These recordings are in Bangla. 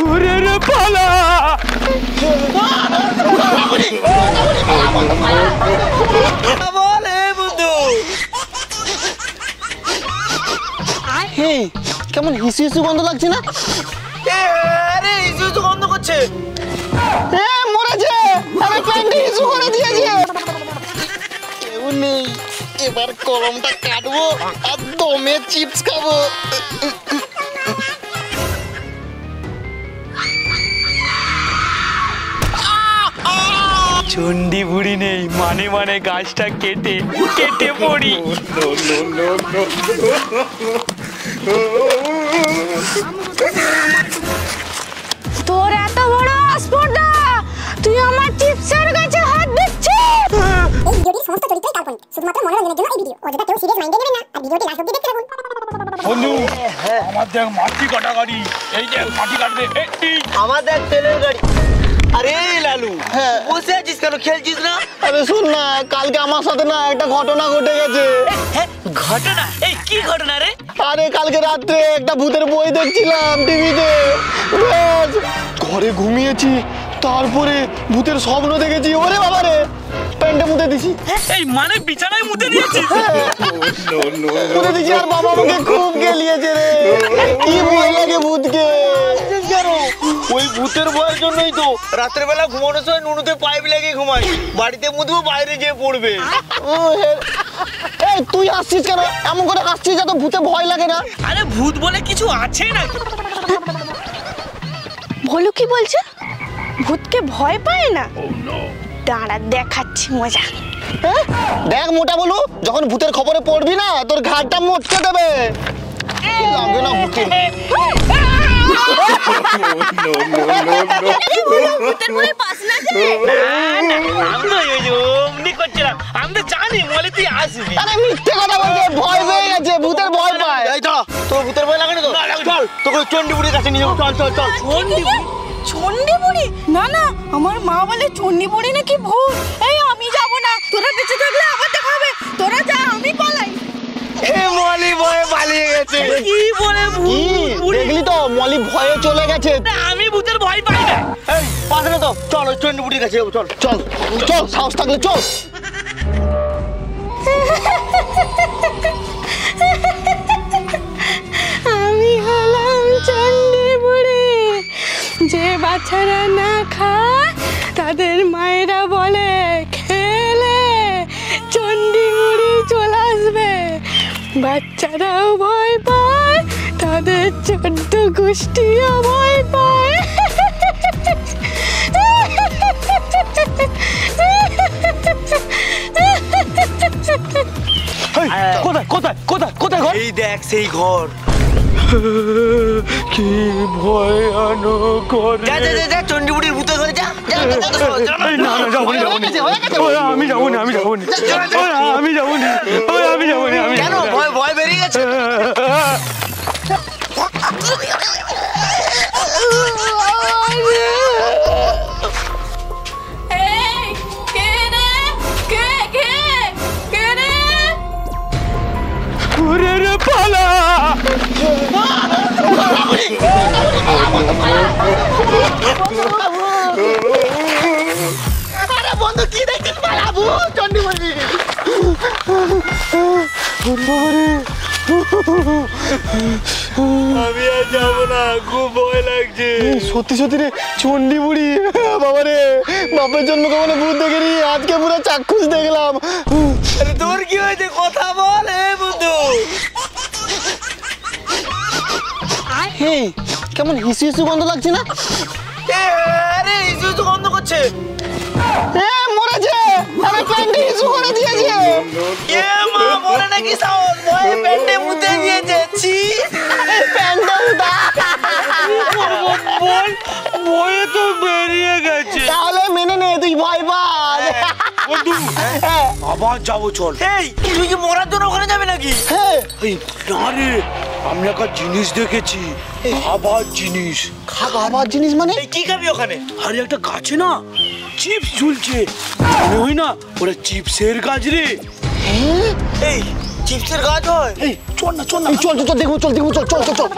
ঘুরে রে পালা। বলে বুদ্ধু কেমন হিসু হিসু গন্ধ লাগছে না? আরে হিসু হিসু গন্ধ করছে। মরেছে, আরে প্যান্টে হিসু করে দিয়েছে। কেউ নেই, এবার কলমটা কাটবো আর দমে চিপস খাবো। চন্ডি বুড়ি নেই, মানে মানে গাছটা কেটে কেটে পড়ি। তোর এত বড় স্পর্ধা, তুই আমার চিপসের গাছে হাত দিচ্ছিস। এই ভিডিওটির সমস্ত চরিত্রই কাল্পনিক, শুধুমাত্র মনোরঞ্জনের জন্য এই ভিডিও। অযথা কেউ সিরিয়াস মাইন্ডে নেবেন না আর ভিডিওটি লাস্ট অবধি দেখতে থাকুন। বন্ধু, আমার দেখ মাটি কাটা গাড়ি, এই দেখ মাটি কাটবে। আমার দেখ তেলের গাড়ি। আরে লালু, বসে আছিস কেন, খেলছিস না? আরে শোন না, কালকে আমার সাথে না একটা ঘটনা ঘটে গেছে। ঘটনা? এই কি ঘটনা রে? আরে কালকে রাত্রে একটা ভূতের বই দেখছিলাম টিভিতে, ব্যাস ঘরে ঘুমিয়েছি, তারপরে ভূতের স্বপ্ন দেখেছি। ওরে বাবা রে, প্যান্টে মুতে দিছি। এই মানে বিছানায় মুতে দিয়েছিস? মুতে দিছি আর বাবা আমাকে খুব গেলিয়েছে রে। কি ভয় লাগে ভূতকে। ওই ভূতের ভয়ের জন্যই তো রাত্রে বেলা ঘুমানোর সময় নুনুতে পাইপ লেগে ঘুমাই। বাড়িতে মুতবো, বাইরে যেয়ে পড়বে। এই তুই আসছিস কেন এমন করে আসছিস, যত ভূতে ভয় লাগে না? আরে ভূত বলে কিছু আছে না? বলো কি বলছে? ভূতকে ভয় পায় না? দাঁড়া দেখাচ্ছি মজা। দেখ মোটা বলু, যখন ভূতের খবরে পড়বি না তোর ঘাটটা মটকে দেবে। লাগে না ভূতে। আমি তো জানি বলে তুই আসবি। আরে মিথ্যে কথা বলছে, ভয় পেয়ে গেছে, ভূতের ভয় পায়। এই দাঁড়া, তোর ভূতের ভয় লাগে না তো? চল তোকে চন্ডী বুড়ির কাছে নিয়ে যাবো। চল চল চল। চন্ডী বুড়ি? না না, আমার মা বলে চন্ডী বুড়ি নাকি ভূত। এই আমি যাব না, তোরা বেঁচে থাকলে আবার দেখা হবে। তোরা যা, আমি পালাই। মলি ভয়ে পালিয়ে গেছে। কি বলে ভূত? দেখলি তো, মলি ভয়ে চলে গেছে। আমি ভূতের ভয় পাই না। এই পাস না তো, চল ওই চন্ডী বুড়ির কাছে যাবো। চল চল চল, সাহস থাকলে চল। আমি হলাম চন্ডী বুড়ি। যে বাচ্চারা না খায় তাদের মায়েরা বলে খেলে চন্ডী বুড়ি চলে আসবে। বাচ্চারাও ভয় পায়, তাদের 14 গোষ্ঠীও ভয় পায়। কোথায় কোথায় কোথায় কোথায় ঘর? এই দেখ সেই ঘর। কি ভয়ানক ঘর। যা যা যা, চন্ডী বুড়ির ভূতের ঘরে যা। না না, যাবো না, যাবো না। আমি যাবো না, আমি যাবো না, আমি যাবো না, আমি যাবো না, আমি কেন ভয় ভয় বেরিয়ে গেছে? ঘুরে রে পালা। আরে বন্ধু কি দেখছিস, পালাবো চন্ডী বুড়ি। আমি আর যাবো না, খুব ভয় লাগছে। সত্যি সত্যি রে, চন্ডী বুড়ি। বাবা রে, বাপের জন্ম কখনো ভূত দেখিনি, আজকে পুরো চাক্ষুষ দেখলাম। আরে তোর কি হয়েছে, কথা বল। বন্ধু কেমন হিসু হিসু গন্ধ লাগছে না? আরে হিসু হিসু গন্ধ করছে। মরেছে, আরে প্যান্টে হিসু করে দিয়েছে। মা বলে নাকি সাউন্ড ভয়ে প্যান্টে মুতে দিয়েছে। ছি, প্যান্টে মুতা। বল ভয়ে তো বেরিয়ে গেছে। তাহলে মেনে নে, তুই ভয় পাস। বন্ধু আবার যাবো, চল। এই তুই কি মরার জন্য ওখানে যাবে নাকি? এই না রে, আমি একটা জিনিস দেখেছি, খাবার জিনিস। খাবার জিনিস মানে? এই কি খাবি ওখানে? আরে একটা গাছে না চিপস ঝুলছে, মনে হয় না ওরা চিপসের গাছ রে। এই চিপসের গাছ হয়? এই চল না, চল না, চল চল দেখবো, চল দেখবো, চল চল চল চল।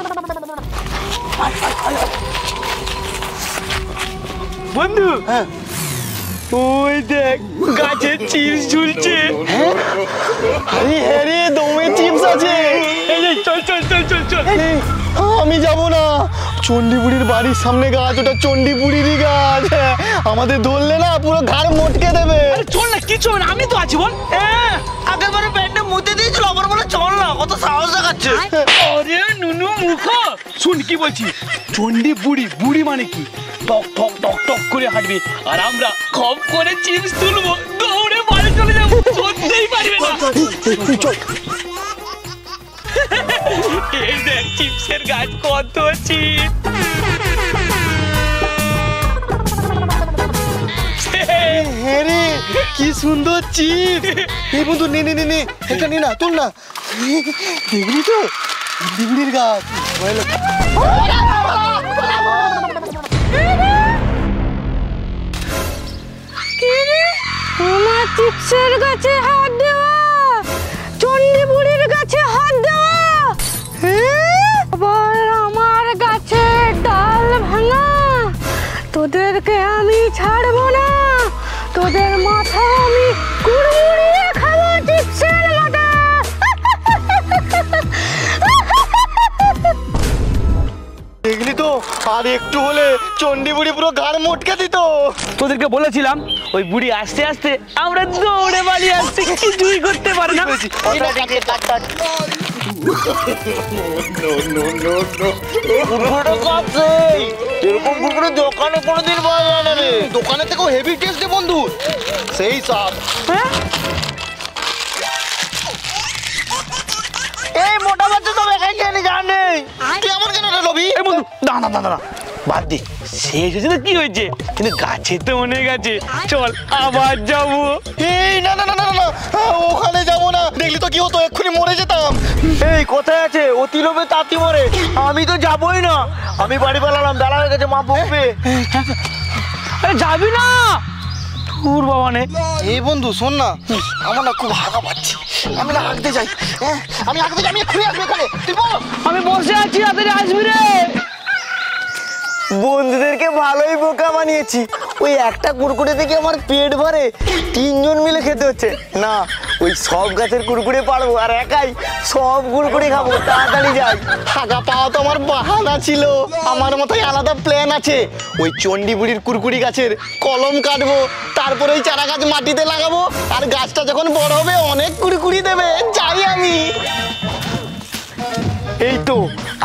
বন্ধু ওই দেখ গাছের চিপস ঝুলছে। আরে হ্যাঁ রে, দমে চিপস আছে। চল চল চল চল চল। আমি যাব না, চণ্ডীপুরির বাড়ির সামনে গাছ, ওটা চণ্ডীপুরিরই গাছ। আমাদের ধরলে না পুরো ঘাড় মটকে দেবে। চল না, কিছু হবে না, আমি তো আছি বল। আগেরবারে প্যান্টে মুতে দিয়েছিল, আবার বলে চল না, কত সাহস দেখাচ্ছে। আরে নুনু মুখো, শুন কি বলছি। চণ্ডী বুড়ি, বুড়ি মানে কি? টক টক টক টক করে হাঁটবে, আর আমরা খপ করে চিপস তুলবো, দৌড়ে বাড়ি চলে যাবো, চলতেই পারবে না। চল। এই দেখ চিপসের গাছ, কত চিপস। হ্যাঁ রে, কি সুন্দর চিপ। এই বন্ধু, নে নে নে নে, এটা নে না, তোল না। দেখলি তো চণ্ডীপুরির গাছ। আমার চিপসের গাছে হাত দেওয়া, চণ্ডীপুরির গাছে হাত দেওয়া, আবার আমার গাছে ডাল ভাঙা। তোদেরকে আমি ছাড়বো না, তোদের মাথা আমি কুড়মুড়িয়ে খাবো চিপসের মাথা। দেখলি তো, আর একটু হলে চণ্ডীপুরি পুরো ঘাড় মটকে দিত। তোদেরকে বলেছিলাম ওই বুড়ি আস্তে আস্তে, আমরা দৌড়ে বাড়ি আসছি, কিছুই করতে পারে না। এরকম কুকুরের দোকানে কোনোদিন পাওয়া যায় না রে। দোকানে থেকেও হেভি টেস্ট রে বন্ধু, সেই সব। এই মোটা বাচ্চা তো একাই খেয়ে জানে কেমন কেন রে লবি? এই বন্ধু, না না না না, বাদ দে, শেষ হয়েছে তো কি হয়েছে, কিন্তু গাছে তো অনেক আছে, চল আবার যাবো। এই না না না না না, ওখানে যাবো না, দেখলি তো কি হতো, এক্ষুনি মরে যেতাম। এই কোথায় আছে অতি লোভে তাঁতি মরে, আমি তো যাবোই না, আমি বাড়ি পালালাম, দাঁড়া হয়ে গেছে, মা বকবে। আরে যাবি না তোর বাবা নে। এই বন্ধু শোন না, আমার না খুব হাগা পাচ্ছি, আমি না হাঁকতে যাই। আমি হাঁকতে যাই, আমি এক্ষুনি আসবো এখানে, তুই বল। আমি বসে আছি, তাড়াতাড়ি আসবি রে। বন্ধুদেরকে ভালোই বোকা বানিয়েছি, ওই একটা কুরকুরে থেকে আমার পেট ভরে, তিনজন মিলে খেতে হচ্ছে না। ওই সব গাছের কুরকুরে পারবো, আর একাই সব কুরকুরে খাবো, তাড়াতাড়ি যাই। হাগা পাওয়া তো আমার বাহানা ছিল, আমার মাথায় আলাদা প্ল্যান আছে। ওই চণ্ডীপুরির কুরকুরি গাছের কলম কাটবো, তারপরে ওই চারা গাছ মাটিতে লাগাবো, আর গাছটা যখন বড় হবে অনেক কুরকুরি দেবে। যাই আমি। এই তো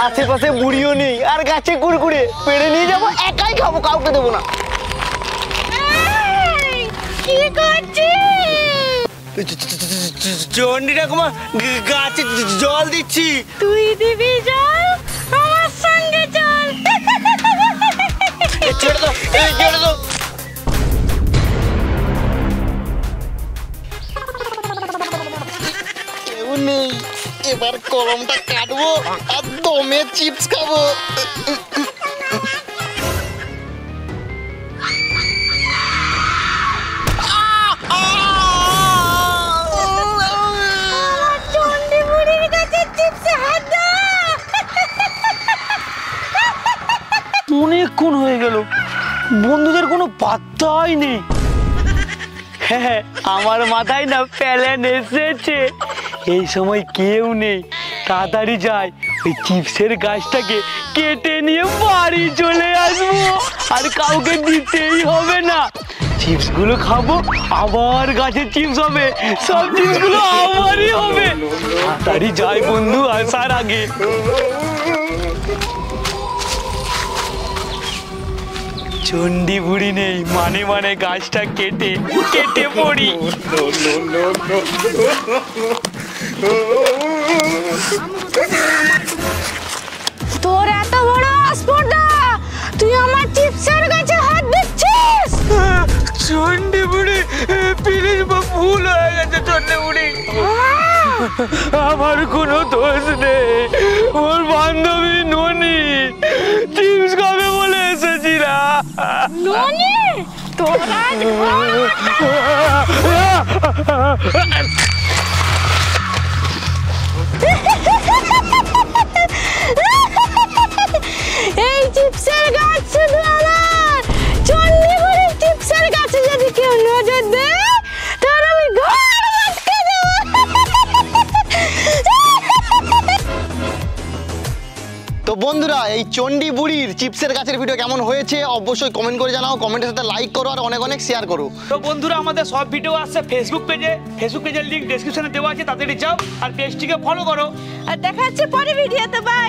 আশেপাশে বুড়িও নেই, আর গাছে কুরকুরে পেড়ে নিয়ে যাবো, একাই খাবো, কাউকে দেবো না। কি করছিস? চন্ডী ঠাকুমা, গাছে জল দিচ্ছি। তুই দিবি জল, আমার সঙ্গে চল। ছেড়ে দাও, ছেড়ে দাও। কেউ নেই, এবার কলমটা কাটবো আর দমে চিপস খাবো। চণ্ডীপুরির গাছের চিপসে হাত দাও। অনেকক্ষণ হয়ে গেল, বন্ধুদের কোনো পাত্তাই নেই। হ্যাঁ, আমার মাথায় না প্ল্যান এসেছে, এই সময় কেউ নেই, তাড়াতাড়ি যাই, ওই চিপসের গাছটাকে কেটে নিয়ে বাড়ি চলে আসবো, আর কাউকে দিতেই হবে না। চিপসগুলো খাবো, আবার গাছের চিপস হবে, সব চিপসগুলো আমারই হবে। তাড়াতাড়ি যাই বন্ধু আসার আগে। চন্ডী বুড়ি নেই, মানে মানে গাছটা কেটে কেটে পড়ি। তোর এত বড় আসপর্দা, তুই আমার চিপসের গাছে হাত দিচ্ছিস? চন্ডী বুড়ি, প্লিজ ভুল হয়ে গেছে চন্ডী বুড়ি, আমার কোনো দোষ নেই, ওর বান্ধবী ননি চিপস খাবে বলে এসেছিলাম। ননি, তোর আজ এই চিপসের গাছ শুধু আমার, চন্ডী এই চণ্ডী বুড়ির চিপসের গাছের ভিডিও কেমন হয়েছে অবশ্যই কমেন্ট করে জানাও, কমেন্টের সাথে লাইক করো আর অনেক অনেক শেয়ার করো। তো বন্ধুরা আমাদের সব ভিডিও আসছে ফেসবুক পেজের লিংক ডেসক্রিপশনে দেওয়া আছে, তাড়াতাড়ি যাও আর পেজটিকে ফলো করো। আর দেখা হচ্ছে পরে ভিডিওতে। বাই।